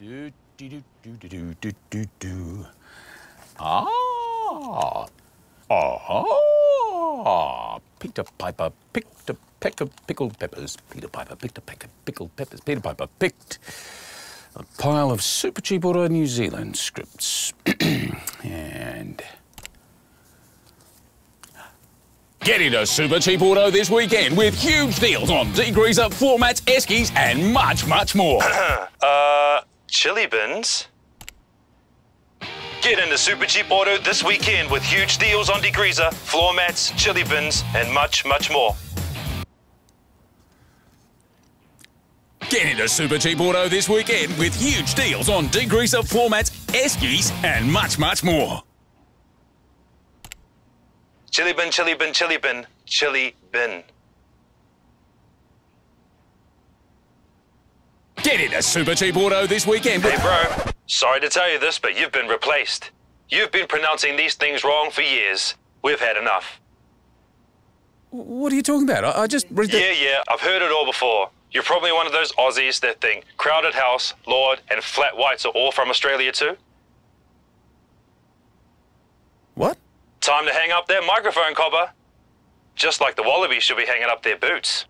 Do, do, do, do, do, do, do, do. Ah. Ah. Peter Piper picked a peck of pickled peppers. Peter Piper picked a peck of pickled peppers. Peter Piper picked a pile of Supercheap Auto New Zealand scripts. And get into Supercheap Auto this weekend with huge deals on degreaser, floor mats, eskies, and much, much more. Chili bins? Get into Supercheap Auto this weekend with huge deals on degreaser, floor mats, chili bins, and much, much more. Get into Supercheap Auto this weekend with huge deals on degreaser, floor mats, eskies, and much, much more. Chili bin, chili bin, chili bin, chili bin. Get into Supercheap Auto this weekend. Hey bro, sorry to tell you this, but you've been replaced. You've been pronouncing these things wrong for years. We've had enough. What are you talking about? I just read that. Yeah, I've heard it all before. You're probably one of those Aussies that think Crowded House, Lord, and Flat Whites are all from Australia too. What? Time to hang up that microphone, cobber. Just like the Wallabies should be hanging up their boots.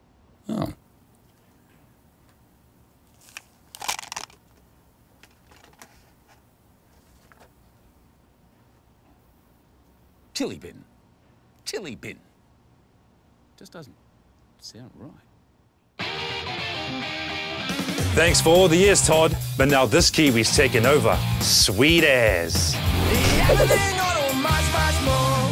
Oh. Chili bin. Chili bin. Just doesn't sound right. Thanks for all the years, Todd. But now this Kiwi's taking over. Sweet as. Yeah, much more.